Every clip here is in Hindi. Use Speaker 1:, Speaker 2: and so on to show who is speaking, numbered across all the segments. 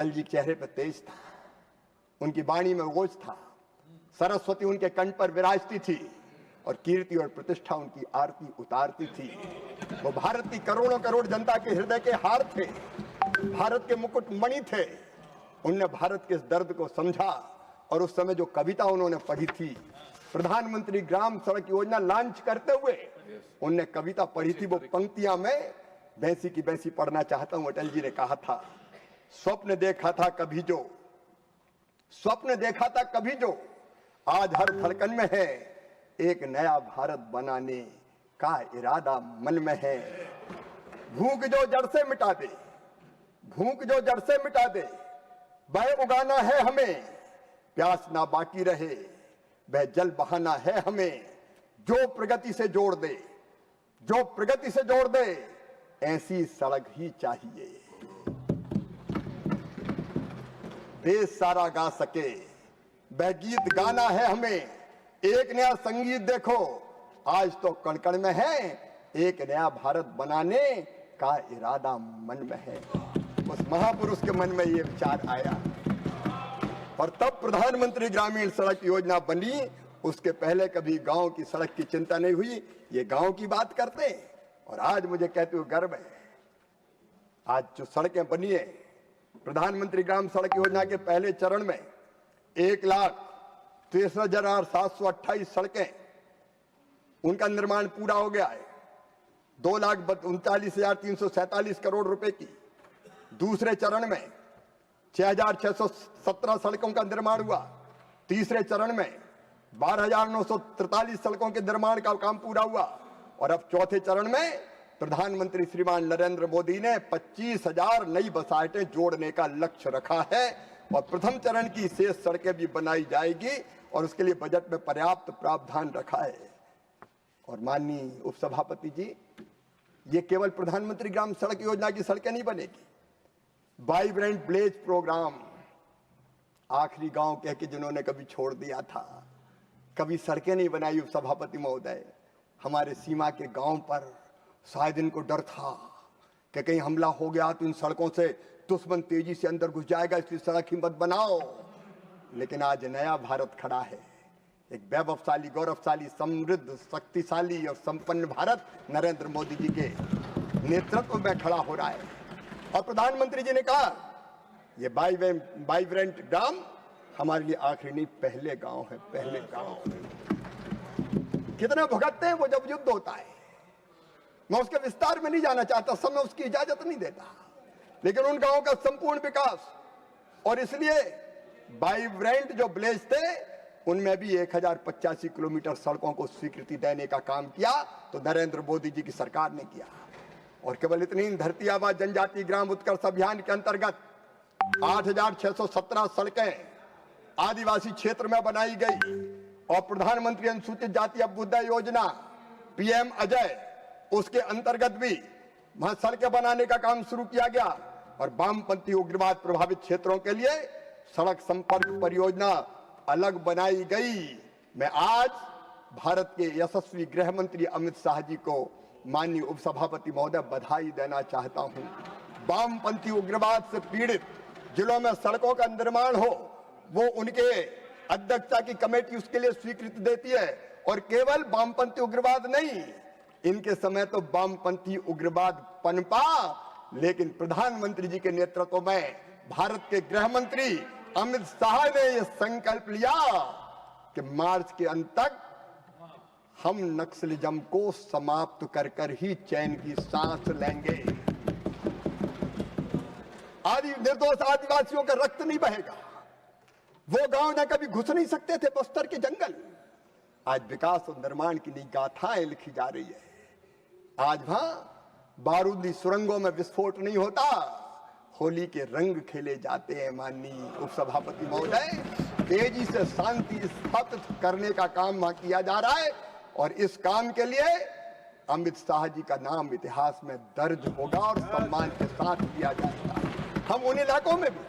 Speaker 1: अटल जी के चेहरे पर तेज था, उनकी वाणी में ओज था, सरस्वती उनके कंठ पर विराजती थी और कीर्ति और प्रतिष्ठा उनकी आरती उतारती थी। वो भारत की करोड़ों करोड़ जनता के हृदय के हार थे, भारत के मुकुट मणि थे। उनने भारत के इस दर्द को समझा और उस समय जो कविता उन्होंने पढ़ी थी, प्रधानमंत्री ग्राम सड़क योजना लॉन्च करते हुए उनने कविता पढ़ी थी, वो पंक्तियां मैं वैसी की वैसी पढ़ना चाहता हूं। अटल जी ने कहा था, स्वप्न देखा था कभी जो, स्वप्न देखा था कभी जो, आज हर धड़कन में है, एक नया भारत बनाने का इरादा मन में है। भूख जो जड़ से मिटा दे, भूख जो जड़ से मिटा दे, वह उगाना है हमें, प्यास ना बाकी रहे, वह जल बहाना है हमें। जो प्रगति से जोड़ दे, जो प्रगति से जोड़ दे, ऐसी सड़क ही चाहिए। देश सारा गा सके वह गीत गाना है हमें, एक नया संगीत देखो आज तो कण-कण में है, एक नया भारत बनाने का इरादा मन में है। उस महापुरुष के मन में ये विचार आया और तब प्रधानमंत्री ग्रामीण सड़क योजना बनी। उसके पहले कभी गांव की सड़क की चिंता नहीं हुई, ये गांव की बात करते हैं। और आज मुझे कहते हुए गर्व है, आज जो सड़कें बनी है प्रधानमंत्री ग्राम सड़क योजना के पहले चरण में 1,63,728 सड़कें, उनका निर्माण पूरा हो गया है। 2,39,347 करोड़ रुपए की। दूसरे चरण में 6,617 सड़कों का निर्माण हुआ। तीसरे चरण में 12,943 सड़कों के निर्माण का काम पूरा हुआ। और अब चौथे चरण में प्रधानमंत्री श्रीमान नरेंद्र मोदी ने 25,000 नई बसाहटें जोड़ने का लक्ष्य रखा है और प्रथम चरण की शेष सड़कें भी बनाई जाएगी और उसके लिए बजट में पर्याप्त प्रावधान रखा है। और माननीय उपसभापति जी, ये केवल प्रधानमंत्री ग्राम सड़क योजना की सड़कें नहीं बनेगी, वाइब्रेंट विलेज प्रोग्राम, आखिरी गांव कह के जिन्होंने कभी छोड़ दिया था, कभी सड़कें नहीं बनाई उपसभापति महोदय, हमारे सीमा के गांव पर शायद इनको डर था कि कहीं हमला हो गया तो इन सड़कों से दुश्मन तेजी से अंदर घुस जाएगा, इसलिए सड़क ही मत बनाओ। लेकिन आज नया भारत खड़ा है, एक वैभवशाली, गौरवशाली, समृद्ध, शक्तिशाली और संपन्न भारत नरेंद्र मोदी जी के नेतृत्व में खड़ा हो रहा है। और प्रधानमंत्री जी ने कहा ये वाइब्रेंट ग्राम हमारे लिए आखिरी नहीं, पहले गांव है, पहले गांव। कितना भुगतते हैं वो जब युद्ध होता है। मैं उसके विस्तार में नहीं जाना चाहता, समय उसकी इजाजत नहीं देता, लेकिन उन गांवों का संपूर्ण विकास और इसलिए वाइब्रेंट जो विलेज थे उनमें भी 1085 किलोमीटर सड़कों को स्वीकृति देने का काम किया तो नरेंद्र मोदी जी की सरकार ने किया। और केवल इतनी धरती आबा जनजाति ग्राम उत्कर्ष अभियान के अंतर्गत 8,617 सड़कें आदिवासी क्षेत्र में बनाई गई और प्रधानमंत्री अनुसूचित जाति अभ्युदय योजना पीएम अजय, उसके अंतर्गत भी वहां सड़कें बनाने का काम शुरू किया गया। और वामपंथी उग्रवाद प्रभावित क्षेत्रों के लिए सड़क संपर्क परियोजना अलग बनाई गई। मैं आज भारत के यशस्वी गृह मंत्री अमित शाह जी को, माननीय उपसभापति महोदय, बधाई देना चाहता हूं। वामपंथी उग्रवाद से पीड़ित जिलों में सड़कों का निर्माण हो, वो उनके अध्यक्षता की कमेटी उसके लिए स्वीकृति देती है। और केवल वामपंथी उग्रवाद नहीं, इनके समय तो वामपंथी उग्रवाद पनपा, लेकिन प्रधानमंत्री जी के नेतृत्व में भारत के गृह मंत्री अमित शाह ने यह संकल्प लिया कि मार्च के अंत तक हम नक्सलिज्म को समाप्त कर कर ही चैन की सांस लेंगे। निर्दोष आदिवासियों का रक्त नहीं बहेगा। वो गांव न कभी घुस नहीं सकते थे बस्तर के जंगल, आज विकास और निर्माण की नई गाथाएं लिखी जा रही है। आज वहां बारूदी सुरंगों में विस्फोट नहीं होता, होली के रंग खेले जाते हैं। माननीय उपसभापति महोदय, तेजी से शांति स्थापित करने का काम वहां किया जा रहा है और इस काम के लिए अमित शाह जी का नाम इतिहास में दर्ज होगा और सम्मान के साथ किया जाएगा। हम उन इलाकों में भी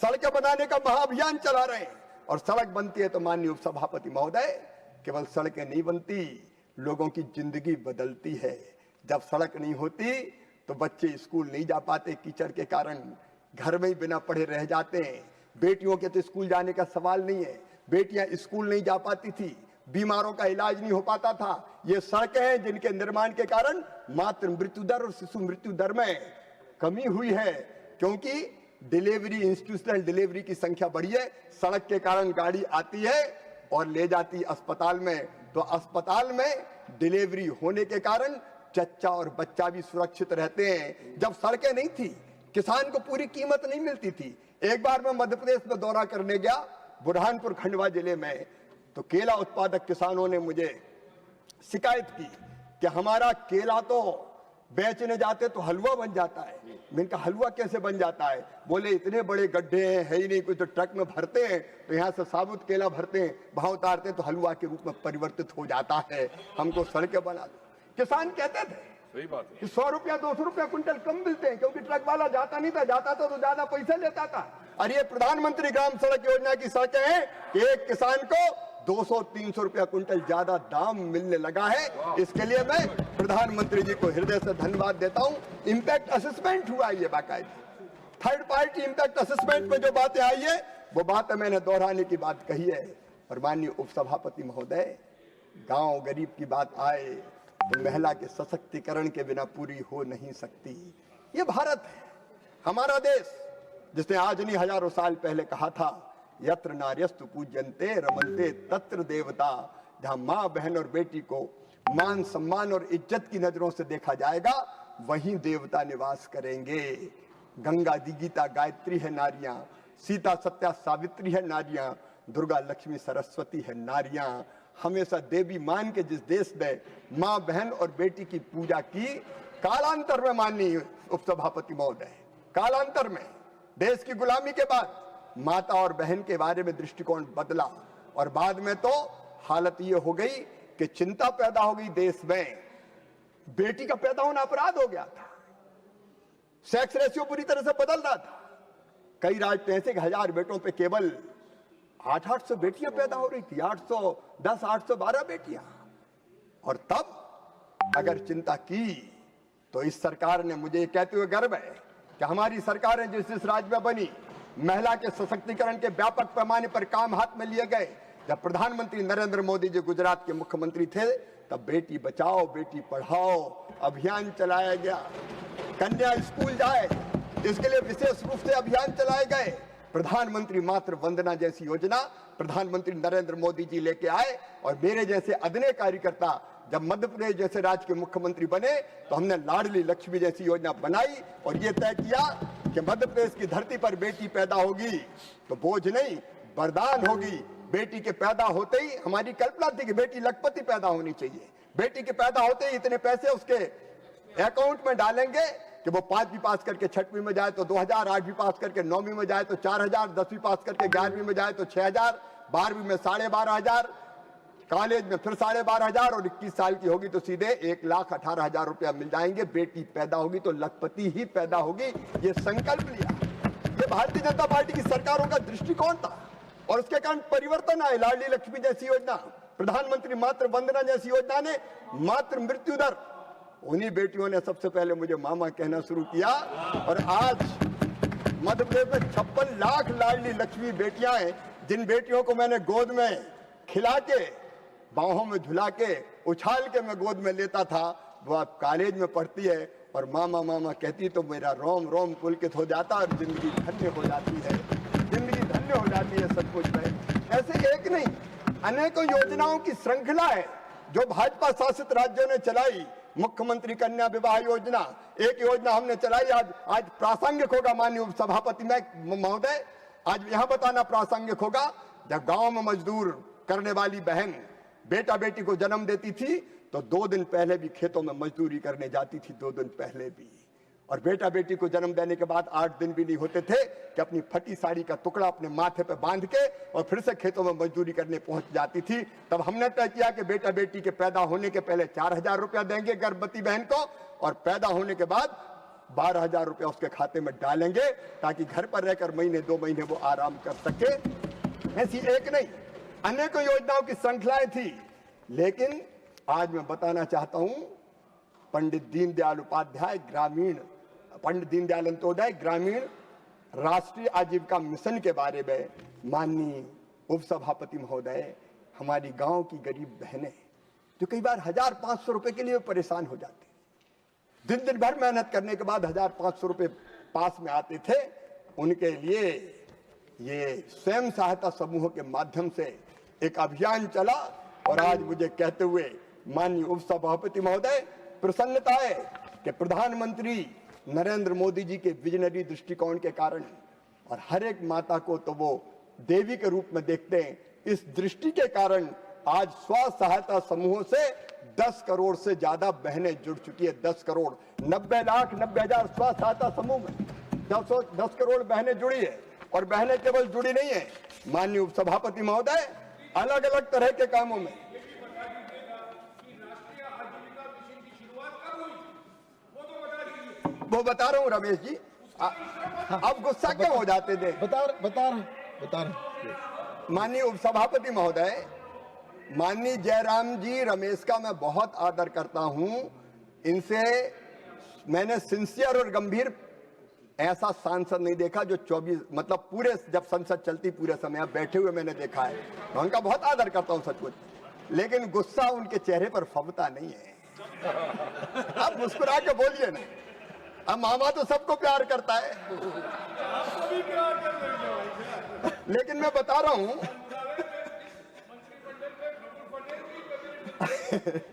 Speaker 1: सड़कें बनाने का महाअभियान चला रहे हैं और सड़क बनती है तो माननीय उपसभापति महोदय, केवल सड़कें नहीं बनती, लोगों की जिंदगी बदलती है। जब सड़क नहीं होती तो बच्चे स्कूल नहीं जा पाते कीचड़ के कारण, घर में ही बिना पढ़े रह जाते हैं। बेटियों के तो स्कूल जाने का सवाल नहीं है, बेटियां स्कूल नहीं जा पाती थी, बीमारों का इलाज नहीं हो पाता था। ये सड़कें हैं जिनके निर्माण के कारण मातृ मृत्यु दर और शिशु मृत्यु दर में कमी हुई है, क्योंकि डिलीवरी, इंस्टीट्यूशनल डिलीवरी की संख्या बढ़ी है। सड़क के कारण गाड़ी आती है और ले जाती अस्पताल में, तो अस्पताल में डिलीवरी होने के कारण चच्चा और बच्चा भी सुरक्षित रहते हैं। जब सड़कें नहीं थी, किसान को पूरी कीमत नहीं मिलती थी। एक बार मैं मध्य प्रदेश में दौरा करने गया, बुरहानपुर खंडवा जिले में, तो केला उत्पादक किसानों ने मुझे शिकायत की कि हमारा केला तो बेचने जाते तो हलवा बन जाता है। मैंने कहा हलवा कैसे बन जाता है? बोले इतने बड़े गड्ढे हैं, है ही नहीं कोई, तो ट्रक में भरते हैं, तो यहाँ से साबुत केला भरते हैं, वहां उतारते हैं, तो हलवा के रूप में परिवर्तित हो जाता है, हमको सड़कें बना दो। किसान कहते थे
Speaker 2: सही बात है
Speaker 1: कि 100 रुपया 200 रुपया कुंटल कम मिलते हैं, क्योंकि ट्रक वाला जाता नहीं था, जाता तो ज्यादा पैसे लेता था। और ये प्रधानमंत्री ग्राम सड़क योजना की सड़कें हैं कि एक किसान को 200-300 रुपया कुंटल ज्यादा दाम मिलने लगा है। इसके लिए मैं प्रधानमंत्री जी को हृदय से धन्यवाद देता हूं। इंपैक्ट असेसमेंट हुआ है, ये बाकायदा थर्ड पार्टी इंपैक्ट असेसमेंट में जो बातें आई है, वो बातें मैंने दोहराने की बात कही है। और माननीय उपसभापति महोदय, गांव गरीब की बात आए तो महिला के सशक्तिकरण के बिना पूरी हो नहीं सकती। ये भारत है, हमारा देश, जिसने आज नहीं हजारों साल पहले कहा था, यत्र नार्यस्तु पूज्यन्ते रमन्ते तत्र देवता। जहां माँ, बहन और बेटी को मान, सम्मान और इज्जत की नजरों से देखा जाएगा, वहीं देवता निवास करेंगे। गंगा दी गीता गायत्री है नारियां, सीता सत्या सावित्री है नारियां, दुर्गा लक्ष्मी सरस्वती है नारियां। हमेशा देवी मान के जिस देश में माँ, बहन और बेटी की पूजा की, कालांतर में, माननीय उपसभापति महोदय, कालांतर में देश की गुलामी के बाद माता और बहन के बारे में दृष्टिकोण बदला, और बाद में तो हालत ये हो गई कि चिंता पैदा हो गई देश में। बेटी का पैदा होना अपराध हो गया था, सेक्स रेशियो पूरी तरह से बदल रहा था। कई राज्य ऐसे 1000 बेटों पे केवल 800 बेटियां पैदा हो रही थी, 810, 812 बेटियां। और तब अगर चिंता की तो इस सरकार ने, मुझे कहते हुए गर्व है कि हमारी सरकार ने जिस राज्य में बनी, महिला के सशक्तिकरण के व्यापक पैमाने पर काम हाथ में लिए गए। जब प्रधानमंत्री नरेंद्र मोदी जी गुजरात के मुख्यमंत्री थे, तब बेटी बचाओ बेटी पढ़ाओ अभियान चलाया गया। कन्या स्कूल जाए, इसके लिए विशेष रूप से अभियान चलाए गए। प्रधानमंत्री मातृ वंदना जैसी योजना प्रधानमंत्री नरेंद्र मोदी जी लेके आए, और मेरे जैसे अदने कार्यकर्ता जब मध्य प्रदेश जैसे राज्य के मुख्यमंत्री बने, तो हमने लाडली लक्ष्मी जैसी योजना बनाई और ये तय किया कि मध्य प्रदेश की धरती पर बेटी पैदा होगी तो बोझ नहीं, वरदान होगी। बेटी के पैदा होते ही हमारी कल्पना थी कि बेटी लखपति पैदा होनी चाहिए। बेटी के पैदा होते ही इतने पैसे उसके अकाउंट में डालेंगे कि वो 5वीं पास करके 6वीं में जाए तो 2000, 8वीं पास करके 9वीं में जाए तो 4000, 10वीं पास करके 11वीं में जाए तो 6000, 12वीं में 12500, कॉलेज में फिर 12500, और 21 साल की होगी तो सीधे 1,18,000 रुपया मिल जाएंगे। बेटी पैदा होगी तो लखपति ही पैदा होगी, ये संकल्प लिया। ये भारतीय जनता पार्टी की सरकारों का दृष्टिकोण था, और उसके कारण परिवर्तन आए। लाडली लक्ष्मी जैसी योजना, प्रधानमंत्री मातृ वंदना जैसी योजना ने मातृ मृत्यु दर, उन्हीं बेटियों ने सबसे पहले मुझे मामा कहना शुरू किया। और आज मध्य प्रदेश में 56 लाख लाडली लक्ष्मी बेटियां हैं, जिन बेटियों को मैंने गोद में खिला के, बाहों में झुला के, उछाल के मैं गोद में लेता था, वो अब कॉलेज में पढ़ती है और मामा मामा कहती तो मेरा रोम रोम पुलकित हो जाता और जिंदगी धन्य हो जाती है, जिंदगी धन्य हो जाती है सचमुच में। ऐसे एक नहीं, अनेकों योजनाओं की श्रृंखला है जो भाजपा शासित राज्यों ने चलाई। मुख्यमंत्री कन्या विवाह योजना, एक योजना हमने चलाई, आज प्रासंगिक होगा माननीय उपसभापति महोदय, आज यहां बताना प्रासंगिक होगा। जब गांव में मजदूर करने वाली बहन बेटा बेटी को जन्म देती थी तो 2 दिन पहले भी खेतों में मजदूरी करने जाती थी, 2 दिन पहले भी। और बेटा बेटी को जन्म देने के बाद 8 दिन भी नहीं होते थे कि अपनी फटी साड़ी का टुकड़ा अपने माथे पे बांध के और फिर से खेतों में मजदूरी करने पहुंच जाती थी। तब हमने तय किया कि बेटा बेटी के पैदा होने के पहले 4000 रुपया देंगे गर्भवती बहन को, और पैदा होने के बाद 12000 रुपया उसके खाते में डालेंगे, ताकि घर पर रहकर महीने 2 महीने वो आराम कर सके। ऐसी एक नहीं, अनेकों योजनाओं की श्रृंखलाएं थी। लेकिन आज मैं बताना चाहता हूं, पंडित दीनदयाल अंत्योदय ग्रामीण राष्ट्रीय आजीविका मिशन के बारे में माननीय उपसभापति महोदय, हमारी गांव की गरीब बहनें जो कई बार 1,500 रुपए के लिए परेशान हो जाती, दिन दिन भर मेहनत करने के बाद 1,500 रुपए पास में आते थे, उनके लिए ये स्वयं सहायता समूहों के माध्यम से एक अभियान चला। और आज मुझे कहते हुए माननीय उपसभापति महोदय प्रसन्नता है कि प्रधानमंत्री नरेंद्र मोदी जी के विजनरी दृष्टिकोण के कारण, और हर एक माता को तो वो देवी के रूप में देखते हैं, इस दृष्टि के कारण आज स्व सहायता समूहों से 10 करोड़ से ज्यादा बहनें जुड़ चुकी है। 10 करोड़ 90,90,000 स्व सहायता समूह में 10 करोड़ बहनें जुड़ी है। और बहनें केवल जुड़ी नहीं है, माननीय उपसभापति महोदय, अलग अलग तरह के कामों में। वो बता रहा हूँ रमेश जी, अब गुस्सा क्यों हो जाते थे?
Speaker 2: बता रहे।
Speaker 1: माननीय उपसभापति महोदय, माननीय जयराम जी रमेश का मैं बहुत आदर करता हूं। इनसे मैंने सिंसियर और गंभीर ऐसा सांसद नहीं देखा जो 24 मतलब पूरे जब संसद चलती पूरे समय आप बैठे हुए मैंने देखा है। मैं उनका बहुत आदर करता हूं सचमुच, लेकिन गुस्सा उनके चेहरे पर फबता नहीं है। आप मुस्कुरा के बोलिए ना, अब मामा तो सबको प्यार करता है, लेकिन मैं बता रहा हूं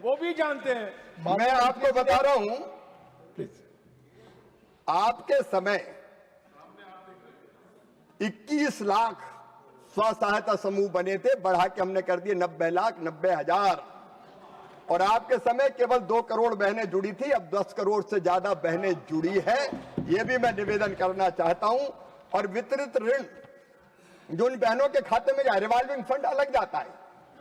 Speaker 3: वो भी जानते हैं।
Speaker 1: मैं आपको बता रहा हूं, आपके समय 21 लाख स्व सहायता समूह बने थे, बढ़ा के हमने कर दिए 90,90,000। और आपके समय केवल 2 करोड़ बहनें जुड़ी थी, अब 10 करोड़ से ज्यादा बहनें जुड़ी है। ये भी मैं निवेदन करना चाहता हूं। और वितरित ऋण जो उन बहनों के खाते में जाए, रिवॉल्विंग फंड अलग जाता है,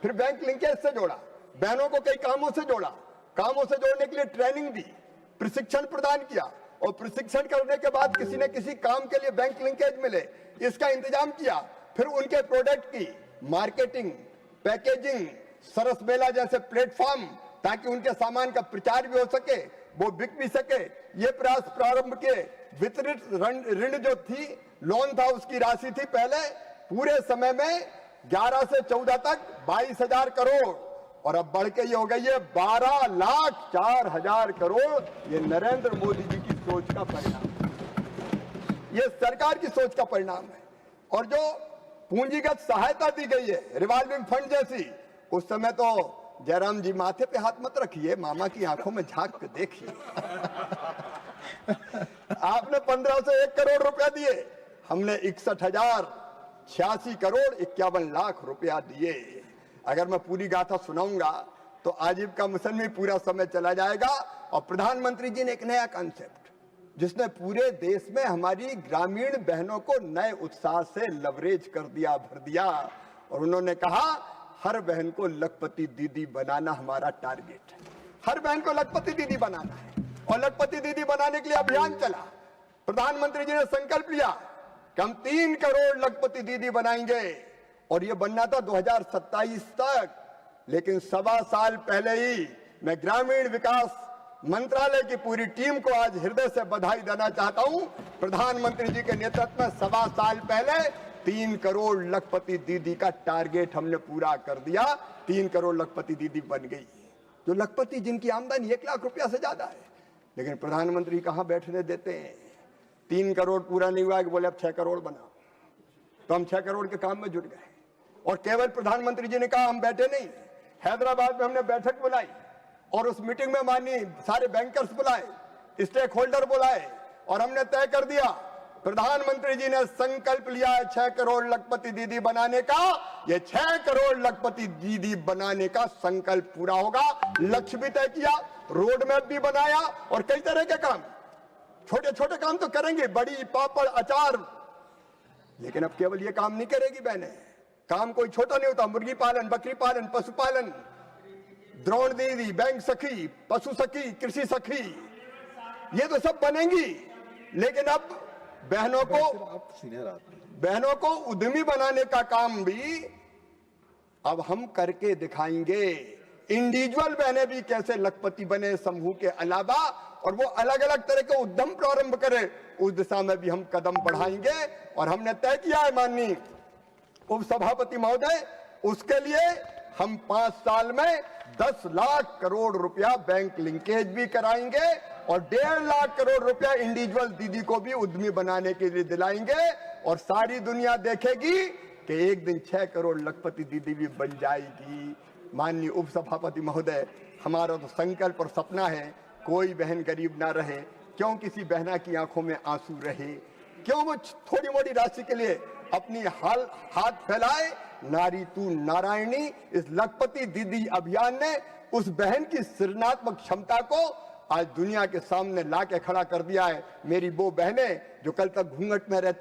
Speaker 1: फिर बैंक लिंकेज से जोड़ा, बहनों को कई कामों से जोड़ा, कामों से जोड़ने के लिए ट्रेनिंग दी, प्रशिक्षण प्रदान किया, और प्रशिक्षण करने के बाद किसी न किसी काम के लिए बैंक लिंकेज मिले, इसका इंतजाम किया। फिर उनके प्रोडक्ट की मार्केटिंग, पैकेजिंग, सरस मेला जैसे प्लेटफॉर्म, ताकि उनके सामान का प्रचार भी हो सके, वो बिक भी सके, ये प्रयास प्रारंभ किए। वितरित ऋण जो थी, लोन था, उसकी राशि थी पहले पूरे समय में 11 से 14 तक 22,000 करोड़, और अब बढ़ के ये हो गई है 12,04,000 करोड़। ये नरेंद्र मोदी जी की सोच का परिणाम, ये सरकार की सोच का परिणाम है। और जो पूंजीगत सहायता दी गई है, रिवॉल्विंग फंड जैसी, उस समय तो जयराम जी माथे पे हाथ मत रखिए, मामा की आंखों में झांक के देखिए। आपने 15 से 1 करोड़ रुपया दिए, हमने 61,086 करोड़ 51 लाख रुपया दिए। अगर मैं पूरी गाथा सुनाऊंगा तो आजीविका मिशन में पूरा समय चला जाएगा। और प्रधानमंत्री जी ने एक नया कॉन्सेप्ट, जिसने पूरे देश में हमारी ग्रामीण बहनों को नए उत्साह से लवरेज कर दिया, भर दिया। और उन्होंने कहा हर बहन को लखपति दीदी बनाना हमारा टारगेट है, हर बहन को लखपति दीदी बनाना है। और लखपति दीदी बनाने के लिए अभियान चला। प्रधानमंत्री जी ने संकल्प लिया कि हम 3 करोड़ लखपति दीदी बनाएंगे, और ये बनना था 2027 तक। लेकिन 1.25 साल पहले ही मैं ग्रामीण विकास मंत्रालय की पूरी टीम को आज हृदय से बधाई देना चाहता हूं। प्रधानमंत्री जी के नेतृत्व में 1.25 साल पहले 3 करोड़ लखपति दीदी का टारगेट हमने पूरा कर दिया। 3 करोड़ लखपति दीदी बन गई, जो लखपति जिनकी आमदनी 1 लाख रुपया से ज्यादा है। लेकिन प्रधानमंत्री कहां बैठने देते हैं? 3 करोड़ पूरा नहीं हुआ कि बोले अब 6 करोड़ बनाओ, तो हम 6 करोड़ के काम में जुट गए। और केवल प्रधानमंत्री जी ने कहा हम बैठे नहीं, हैदराबाद में हमने बैठक बुलाई, और उस मीटिंग में माननीय सारे बैंकर्स बुलाए, स्टेक होल्डर बुलाए, और हमने तय कर दिया, प्रधानमंत्री जी ने संकल्प लिया है 6 करोड़ लखपति दीदी बनाने का। ये 6 करोड़ लखपति दीदी बनाने का संकल्प पूरा होगा। लक्ष्य भी तय किया, रोड मैप भी बनाया, और कई तरह के काम, छोटे छोटे काम तो करेंगे, बड़ी पापड़ अचार, लेकिन अब केवल ये काम नहीं करेगी बहनें। काम कोई छोटा नहीं होता, मुर्गी पालन, बकरी पालन, पशुपालन, द्रोण दीदी, बैंक सखी, पशु सखी, कृषि सखी, ये तो सब बनेंगी। लेकिन अब बहनों को उद्यमी बनाने का काम भी अब हम करके दिखाएंगे। इंडिविजुअल बहनें भी कैसे लखपति बने समूह के अलावा, और वो अलग अलग तरह के उद्यम प्रारंभ करें, उस दिशा में भी हम कदम बढ़ाएंगे। और हमने तय किया है माननीय उपसभापति महोदय, उसके लिए हम 5 साल में 10 लाख करोड़ रुपया बैंक लिंकेज भी कराएंगे और 1.5 लाख करोड़ रुपया इंडिविजुअल दीदी को भी उद्यमी बनाने के लिए दिलाएंगे। और सारी दुनिया देखेगी कि एक दिन 6 करोड़ लखपति दीदी भी बन जाएगी। माननीय उपसभापति महोदय, हमारा तो संकल्प और सपना है, कोई बहन गरीब ना रहे। क्यों किसी बहना की आंखों में आंसू रहे, क्यों वो थोड़ी मोटी राशि के लिए अपनी हाथ फैलाए। नारी तू नारायणी, इस लखपति दीदी अभियान ने उस बहन की सृजनात्मक क्षमता को आज दुनिया के सामने ला के खड़ा कर दिया है। मेरी वो बहनें जो कल तक घूंघट में रहती